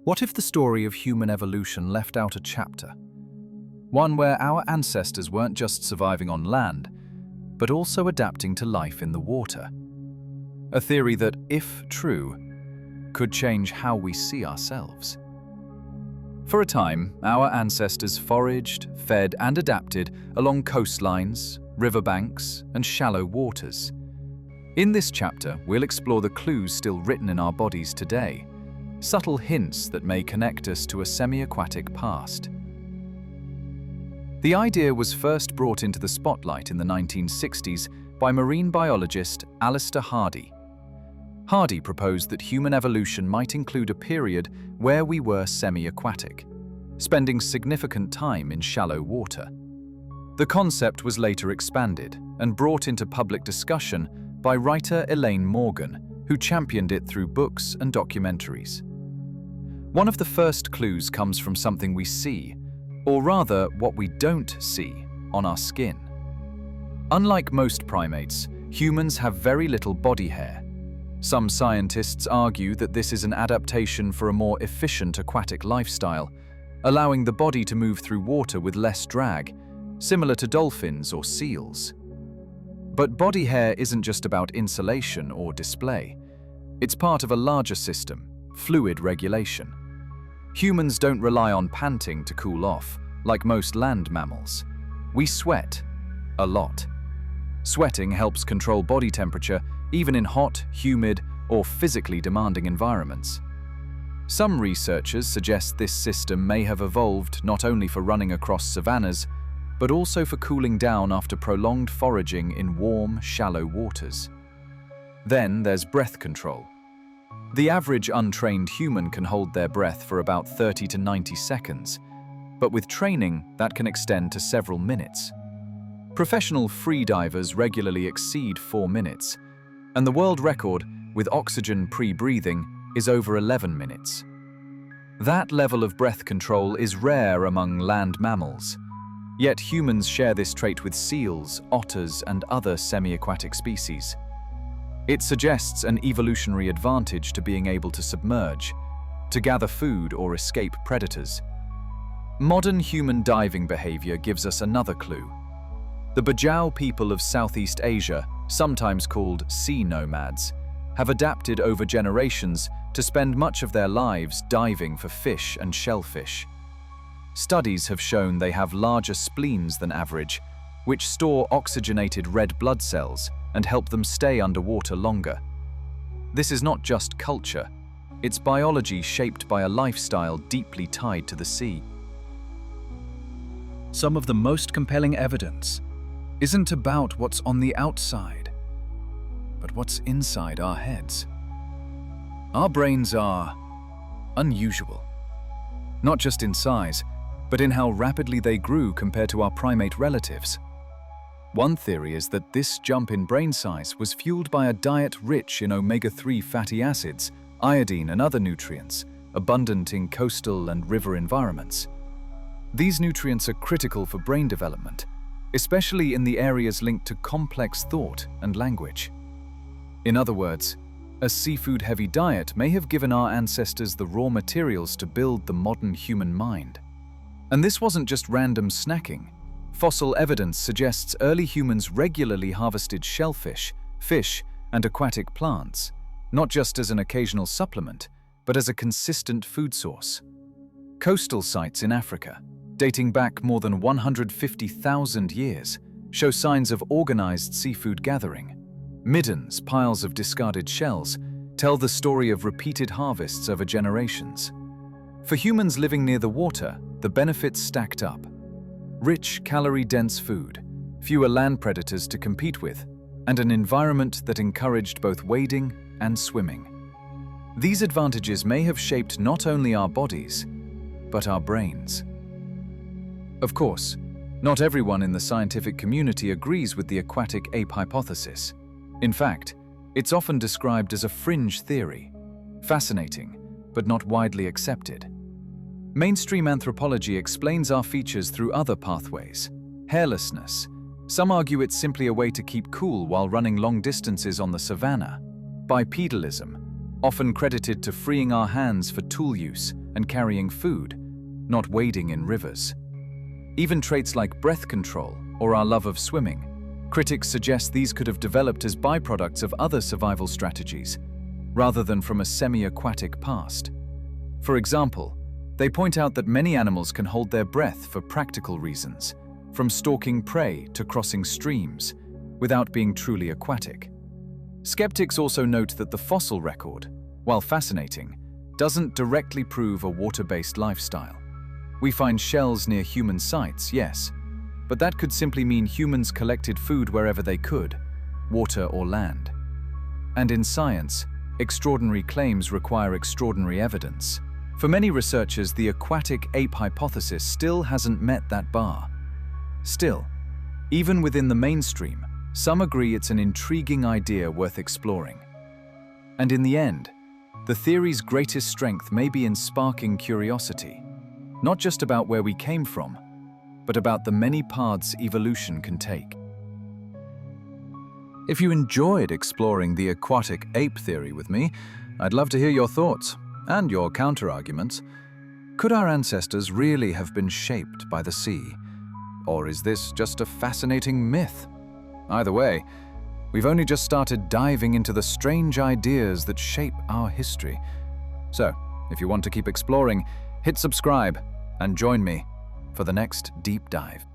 What if the story of human evolution left out a chapter? One where our ancestors weren't just surviving on land, but also adapting to life in the water. A theory that, if true, could change how we see ourselves. For a time, our ancestors foraged, fed, and adapted along coastlines, riverbanks, and shallow waters. In this chapter, we'll explore the clues still written in our bodies today, subtle hints that may connect us to a semi-aquatic past. The idea was first brought into the spotlight in the 1960s by marine biologist Alister Hardy. Hardy proposed that human evolution might include a period where we were semi-aquatic, spending significant time in shallow water. The concept was later expanded and brought into public discussion by writer Elaine Morgan, who championed it through books and documentaries. One of the first clues comes from something we see, or rather what we don't see, on our skin. Unlike most primates, humans have very little body hair. Some scientists argue that this is an adaptation for a more efficient aquatic lifestyle, allowing the body to move through water with less drag, similar to dolphins or seals. But body hair isn't just about insulation or display. It's part of a larger system, fluid regulation. Humans don't rely on panting to cool off, like most land mammals. We sweat a lot. Sweating helps control body temperature even in hot, humid, or physically demanding environments. Some researchers suggest this system may have evolved not only for running across savannas, but also for cooling down after prolonged foraging in warm, shallow waters. Then there's breath control. The average untrained human can hold their breath for about 30 to 90 seconds, but with training, that can extend to several minutes. Professional freedivers regularly exceed 4 minutes, and the world record with oxygen pre-breathing is over 11 minutes. That level of breath control is rare among land mammals, yet humans share this trait with seals, otters, and other semi-aquatic species. It suggests an evolutionary advantage to being able to submerge, to gather food or escape predators. Modern human diving behavior gives us another clue. The Bajau people of Southeast Asia, sometimes called sea nomads, have adapted over generations to spend much of their lives diving for fish and shellfish. Studies have shown they have larger spleens than average, which store oxygenated red blood cells and help them stay underwater longer. This is not just culture, it's biology shaped by a lifestyle deeply tied to the sea. Some of the most compelling evidence isn't about what's on the outside, but what's inside our heads. Our brains are unusual, not just in size, but in how rapidly they grew compared to our primate relatives. One theory is that this jump in brain size was fueled by a diet rich in omega-3 fatty acids, iodine, and other nutrients, abundant in coastal and river environments. These nutrients are critical for brain development, especially in the areas linked to complex thought and language. In other words, a seafood-heavy diet may have given our ancestors the raw materials to build the modern human mind. And this wasn't just random snacking. Fossil evidence suggests early humans regularly harvested shellfish, fish, and aquatic plants, not just as an occasional supplement, but as a consistent food source. Coastal sites in Africa, dating back more than 150,000 years, show signs of organized seafood gathering. Middens, piles of discarded shells, tell the story of repeated harvests over generations. For humans living near the water, the benefits stacked up. Rich, calorie-dense food, fewer land predators to compete with, and an environment that encouraged both wading and swimming. These advantages may have shaped not only our bodies, but our brains. Of course, not everyone in the scientific community agrees with the aquatic ape hypothesis. In fact, it's often described as a fringe theory, fascinating, but not widely accepted. Mainstream anthropology explains our features through other pathways. Hairlessness. Some argue it's simply a way to keep cool while running long distances on the savanna. Bipedalism. often credited to freeing our hands for tool use and carrying food, not wading in rivers. Even traits like breath control or our love of swimming, critics suggest these could have developed as byproducts of other survival strategies, rather than from a semi-aquatic past. For example, they point out that many animals can hold their breath for practical reasons, from stalking prey to crossing streams, without being truly aquatic. Skeptics also note that the fossil record, while fascinating, doesn't directly prove a water-based lifestyle. We find shells near human sites, yes, but that could simply mean humans collected food wherever they could, water or land. And in science, extraordinary claims require extraordinary evidence. For many researchers, the aquatic ape hypothesis still hasn't met that bar. Still, even within the mainstream, some agree it's an intriguing idea worth exploring. And in the end, the theory's greatest strength may be in sparking curiosity, not just about where we came from, but about the many paths evolution can take. If you enjoyed exploring the aquatic ape theory with me, I'd love to hear your thoughts and your counter-arguments. Could our ancestors really have been shaped by the sea? Or is this just a fascinating myth? Either way, we've only just started diving into the strange ideas that shape our history. So, if you want to keep exploring, hit subscribe and join me for the next deep dive.